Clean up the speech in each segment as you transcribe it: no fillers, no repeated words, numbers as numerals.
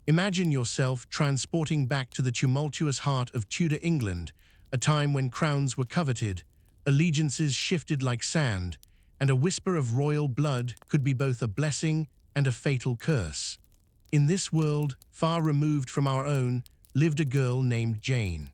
Imagine yourself transporting back to the tumultuous heart of Tudor England, a time when crowns were coveted, allegiances shifted like sand, and a whisper of royal blood could be both a blessing and a fatal curse. In this world, far removed from our own, lived a girl named Jane.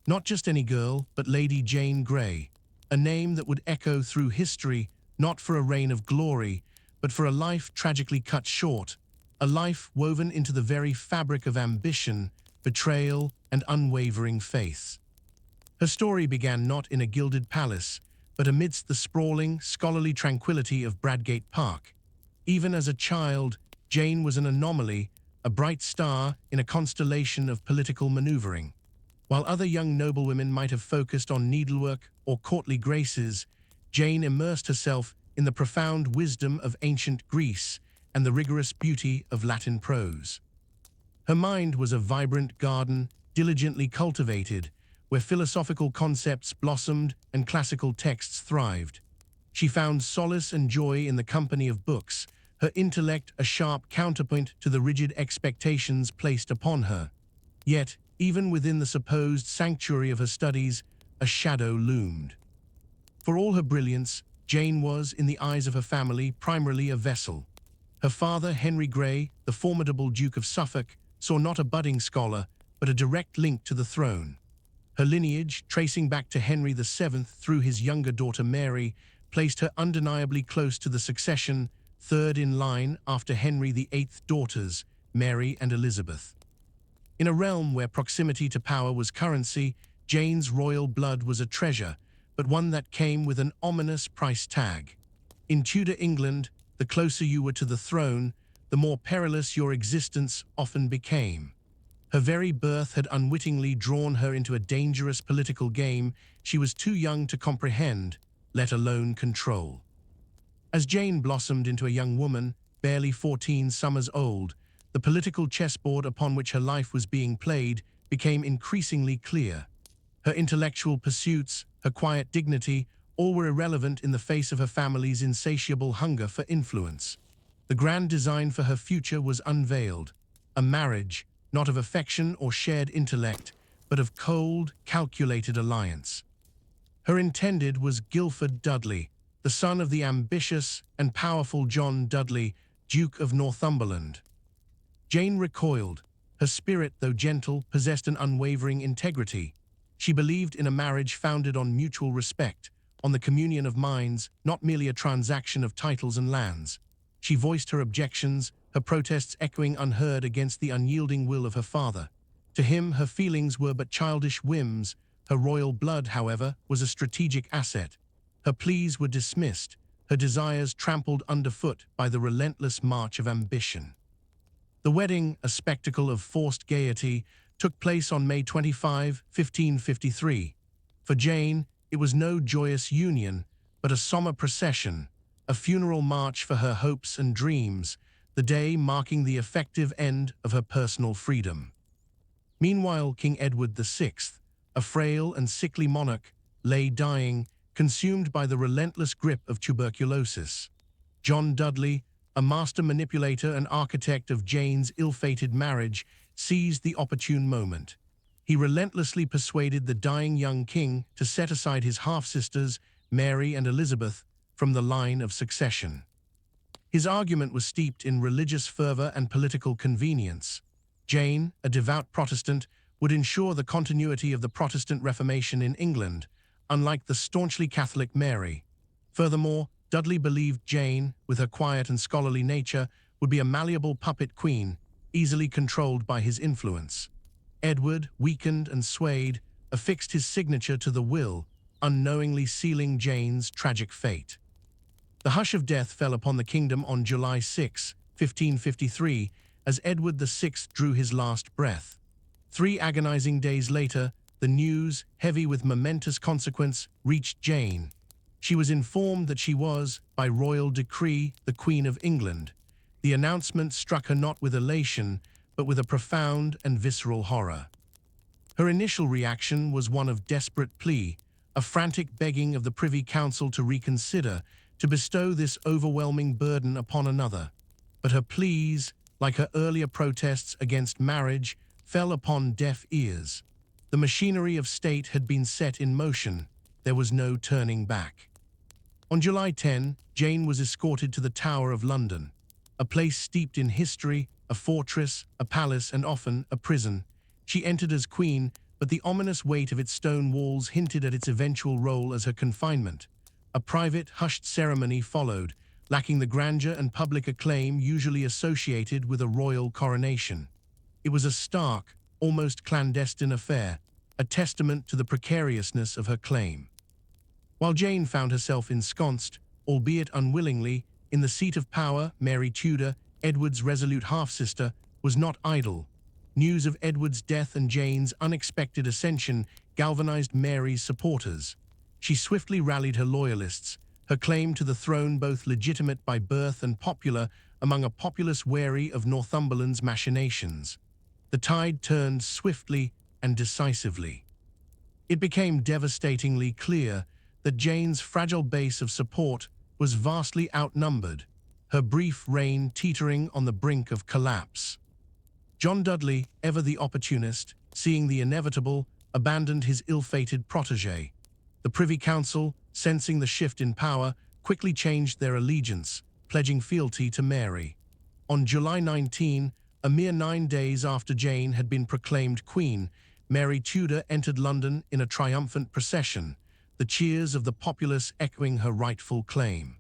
Not just any girl, but Lady Jane Grey, a name that would echo through history, not for a reign of glory, but for a life tragically cut short, a life woven into the very fabric of ambition, betrayal, and unwavering faith. Her story began not in a gilded palace, but amidst the sprawling, scholarly tranquility of Bradgate Park. Even as a child, Jane was an anomaly, a bright star in a constellation of political maneuvering. While other young noblewomen might have focused on needlework or courtly graces, Jane immersed herself in the profound wisdom of ancient Greece and the rigorous beauty of Latin prose. Her mind was a vibrant garden, diligently cultivated, where philosophical concepts blossomed and classical texts thrived. She found solace and joy in the company of books, her intellect a sharp counterpoint to the rigid expectations placed upon her. Yet, even within the supposed sanctuary of her studies, a shadow loomed. For all her brilliance, Jane was, in the eyes of her family, primarily a vessel. Her father, Henry Grey, the formidable Duke of Suffolk, saw not a budding scholar, but a direct link to the throne. Her lineage, tracing back to Henry VII through his younger daughter Mary, placed her undeniably close to the succession, third in line after Henry VIII's daughters, Mary and Elizabeth. In a realm where proximity to power was currency, Jane's royal blood was a treasure, but one that came with an ominous price tag. In Tudor England, the closer you were to the throne, the more perilous your existence often became. Her very birth had unwittingly drawn her into a dangerous political game she was too young to comprehend, let alone control. As Jane blossomed into a young woman, barely 14 summers old, the political chessboard upon which her life was being played became increasingly clear. Her intellectual pursuits, her quiet dignity, all were irrelevant in the face of her family's insatiable hunger for influence. The grand design for her future was unveiled, a marriage, not of affection or shared intellect, but of cold, calculated alliance. Her intended was Guilford Dudley, the son of the ambitious and powerful John Dudley, Duke of Northumberland. Jane recoiled. Her spirit, though gentle, possessed an unwavering integrity. She believed in a marriage founded on mutual respect, on the communion of minds, not merely a transaction of titles and lands. She voiced her objections, her protests echoing unheard against the unyielding will of her father. To him, her feelings were but childish whims. Her royal blood, however, was a strategic asset. Her pleas were dismissed, her desires trampled underfoot by the relentless march of ambition. The wedding, a spectacle of forced gaiety, took place on May 25, 1553. For Jane, it was no joyous union, but a somber procession, a funeral march for her hopes and dreams, the day marking the effective end of her personal freedom. Meanwhile, King Edward VI, a frail and sickly monarch, lay dying, consumed by the relentless grip of tuberculosis. John Dudley, a master manipulator and architect of Jane's ill-fated marriage, seized the opportune moment. He relentlessly persuaded the dying young king to set aside his half-sisters, Mary and Elizabeth, from the line of succession. His argument was steeped in religious fervor and political convenience. Jane, a devout Protestant, would ensure the continuity of the Protestant Reformation in England, unlike the staunchly Catholic Mary. Furthermore, Dudley believed Jane, with her quiet and scholarly nature, would be a malleable puppet queen, easily controlled by his influence. Edward, weakened and swayed, affixed his signature to the will, unknowingly sealing Jane's tragic fate. The hush of death fell upon the kingdom on July 6, 1553, as Edward VI drew his last breath. 3 agonizing days later, the news, heavy with momentous consequence, reached Jane. She was informed that she was, by royal decree, the Queen of England. The announcement struck her not with elation, but with a profound and visceral horror. Her initial reaction was one of desperate plea, a frantic begging of the Privy Council to reconsider, to bestow this overwhelming burden upon another. But her pleas, like her earlier protests against marriage, fell upon deaf ears. The machinery of state had been set in motion. There was no turning back. On July 10, Jane was escorted to the Tower of London, a place steeped in history, a fortress, a palace, and often a prison. She entered as queen, but the ominous weight of its stone walls hinted at its eventual role as her confinement. A private, hushed ceremony followed, lacking the grandeur and public acclaim usually associated with a royal coronation. It was a stark, almost clandestine affair, a testament to the precariousness of her claim. While Jane found herself ensconced, albeit unwillingly, in the seat of power, Mary Tudor, Edward's resolute half-sister, was not idle. News of Edward's death and Jane's unexpected ascension galvanized Mary's supporters. She swiftly rallied her loyalists, her claim to the throne both legitimate by birth and popular among a populace wary of Northumberland's machinations. The tide turned swiftly and decisively. It became devastatingly clear that Jane's fragile base of support was vastly outnumbered, her brief reign teetering on the brink of collapse. John Dudley, ever the opportunist, seeing the inevitable, abandoned his ill-fated protégé. The Privy Council, sensing the shift in power, quickly changed their allegiance, pledging fealty to Mary. On July 19, a mere 9 days after Jane had been proclaimed queen, Mary Tudor entered London in a triumphant procession, the cheers of the populace echoing her rightful claim.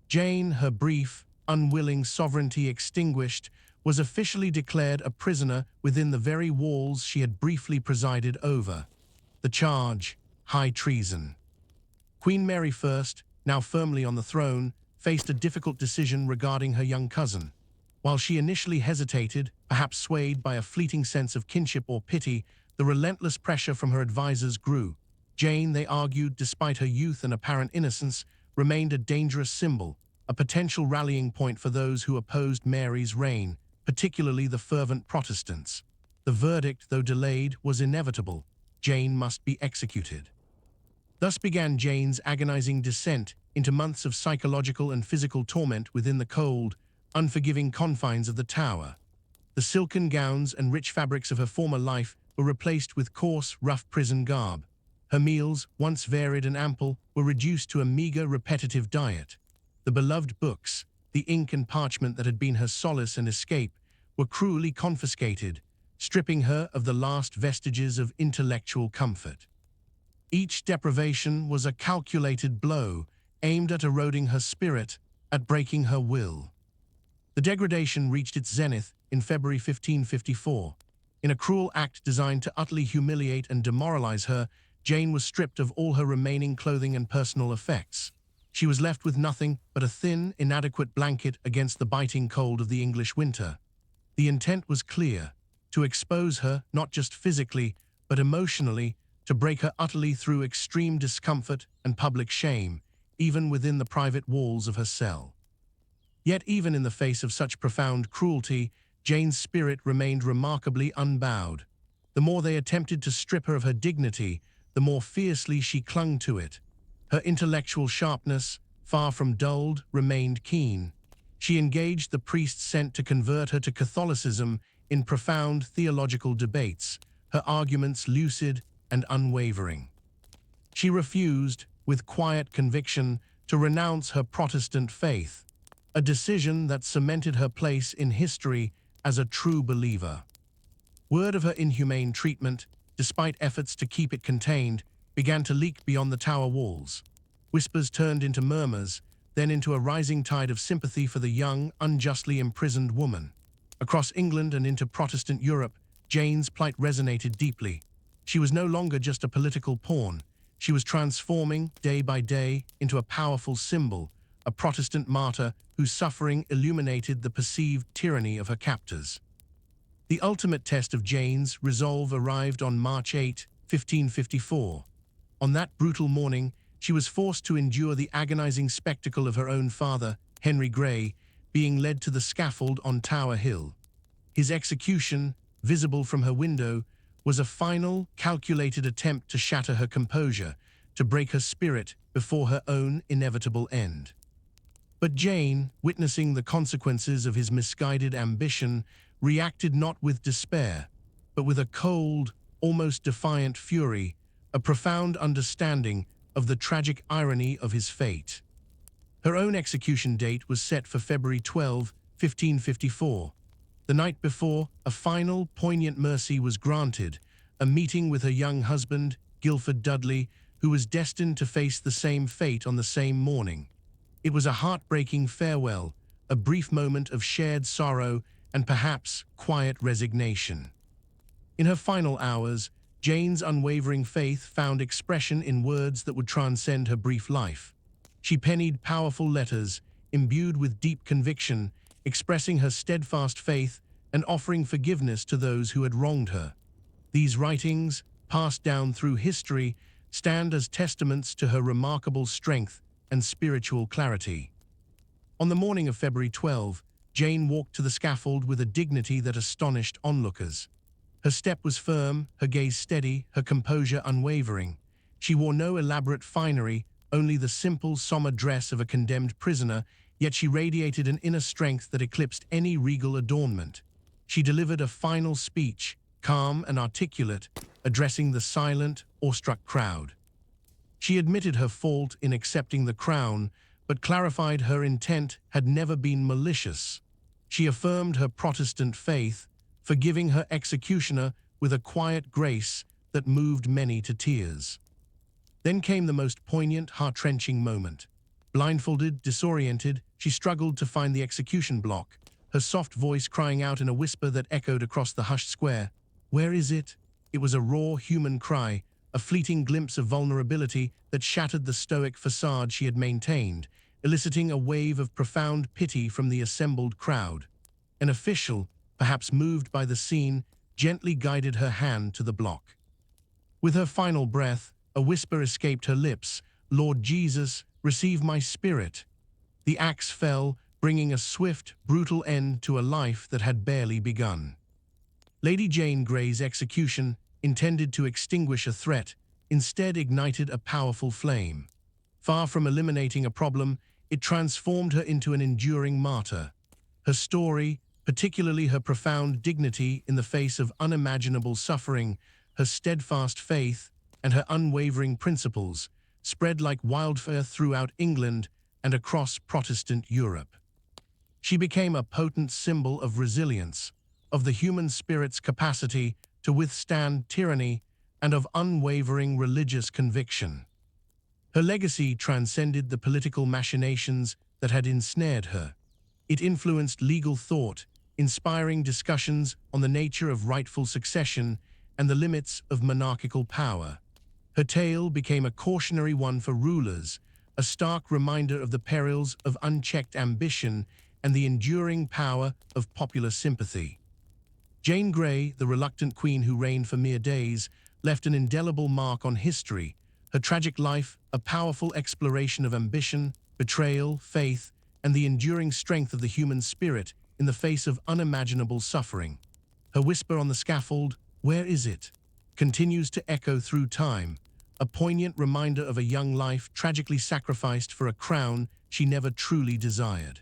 Jane, her brief, unwilling sovereignty extinguished, was officially declared a prisoner within the very walls she had briefly presided over. The charge: high treason. Queen Mary I, now firmly on the throne, faced a difficult decision regarding her young cousin. While she initially hesitated, perhaps swayed by a fleeting sense of kinship or pity, the relentless pressure from her advisors grew. Jane, they argued, despite her youth and apparent innocence, remained a dangerous symbol, a potential rallying point for those who opposed Mary's reign, particularly the fervent Protestants. The verdict, though delayed, was inevitable. Jane must be executed. Thus began Jane's agonizing descent into months of psychological and physical torment within the cold, unforgiving confines of the Tower. The silken gowns and rich fabrics of her former life were replaced with coarse, rough prison garb. Her meals, once varied and ample, were reduced to a meager, repetitive diet. The beloved books, the ink and parchment that had been her solace and escape, were cruelly confiscated, stripping her of the last vestiges of intellectual comfort. Each deprivation was a calculated blow, aimed at eroding her spirit, at breaking her will. The degradation reached its zenith in February 1554. In a cruel act designed to utterly humiliate and demoralize her, Jane was stripped of all her remaining clothing and personal effects. She was left with nothing but a thin, inadequate blanket against the biting cold of the English winter. The intent was clear: to expose her, not just physically, but emotionally, to break her utterly through extreme discomfort and public shame, even within the private walls of her cell. Yet even in the face of such profound cruelty, Jane's spirit remained remarkably unbowed. The more they attempted to strip her of her dignity, the more fiercely she clung to it. Her intellectual sharpness, far from dulled, remained keen. She engaged the priests sent to convert her to Catholicism in profound theological debates, her arguments lucid and unwavering. She refused, with quiet conviction, to renounce her Protestant faith, a decision that cemented her place in history as a true believer. Word of her inhumane treatment, despite efforts to keep it contained, began to leak beyond the Tower walls. Whispers turned into murmurs, then into a rising tide of sympathy for the young, unjustly imprisoned woman. Across England and into Protestant Europe, Jane's plight resonated deeply. She was no longer just a political pawn. She was transforming, day by day, into a powerful symbol, a Protestant martyr whose suffering illuminated the perceived tyranny of her captors. The ultimate test of Jane's resolve arrived on March 8, 1554. On that brutal morning, she was forced to endure the agonizing spectacle of her own father, Henry Grey, being led to the scaffold on Tower Hill. His execution, visible from her window, was a final, calculated attempt to shatter her composure, to break her spirit before her own inevitable end. But Jane, witnessing the consequences of his misguided ambition, reacted not with despair, but with a cold, almost defiant fury, a profound understanding of the tragic irony of his fate. Her own execution date was set for February 12, 1554. The night before, a final, poignant mercy was granted, a meeting with her young husband, Guildford Dudley, who was destined to face the same fate on the same morning. It was a heartbreaking farewell, a brief moment of shared sorrow and perhaps quiet resignation. In her final hours, Jane's unwavering faith found expression in words that would transcend her brief life. She penned powerful letters, imbued with deep conviction, expressing her steadfast faith and offering forgiveness to those who had wronged her. These writings, passed down through history, stand as testaments to her remarkable strength and spiritual clarity. On the morning of February 12, Jane walked to the scaffold with a dignity that astonished onlookers. Her step was firm, her gaze steady, her composure unwavering. She wore no elaborate finery, only the simple, sombre dress of a condemned prisoner, yet she radiated an inner strength that eclipsed any regal adornment. She delivered a final speech, calm and articulate, addressing the silent, awestruck crowd. She admitted her fault in accepting the crown, but clarified her intent had never been malicious. She affirmed her Protestant faith, forgiving her executioner with a quiet grace that moved many to tears. Then came the most poignant, heart-wrenching moment. Blindfolded, disoriented, she struggled to find the execution block, her soft voice crying out in a whisper that echoed across the hushed square. "Where is it?" It was a raw, human cry, a fleeting glimpse of vulnerability that shattered the stoic facade she had maintained, eliciting a wave of profound pity from the assembled crowd. An official, perhaps moved by the scene, gently guided her hand to the block. With her final breath, a whisper escaped her lips, "Lord Jesus, receive my spirit." The axe fell, bringing a swift, brutal end to a life that had barely begun. Lady Jane Grey's execution, intended to extinguish a threat, instead ignited a powerful flame. Far from eliminating a problem, it transformed her into an enduring martyr. Her story, particularly her profound dignity in the face of unimaginable suffering, her steadfast faith, and her unwavering principles, spread like wildfire throughout England and across Protestant Europe. She became a potent symbol of resilience, of the human spirit's capacity to withstand tyranny, and of unwavering religious conviction. Her legacy transcended the political machinations that had ensnared her. It influenced legal thought, inspiring discussions on the nature of rightful succession and the limits of monarchical power. Her tale became a cautionary one for rulers, a stark reminder of the perils of unchecked ambition and the enduring power of popular sympathy. Jane Grey, the reluctant queen who reigned for mere days, left an indelible mark on history, her tragic life a powerful exploration of ambition, betrayal, faith, and the enduring strength of the human spirit in the face of unimaginable suffering. Her whisper on the scaffold, "Where is it?" continues to echo through time, a poignant reminder of a young life tragically sacrificed for a crown she never truly desired.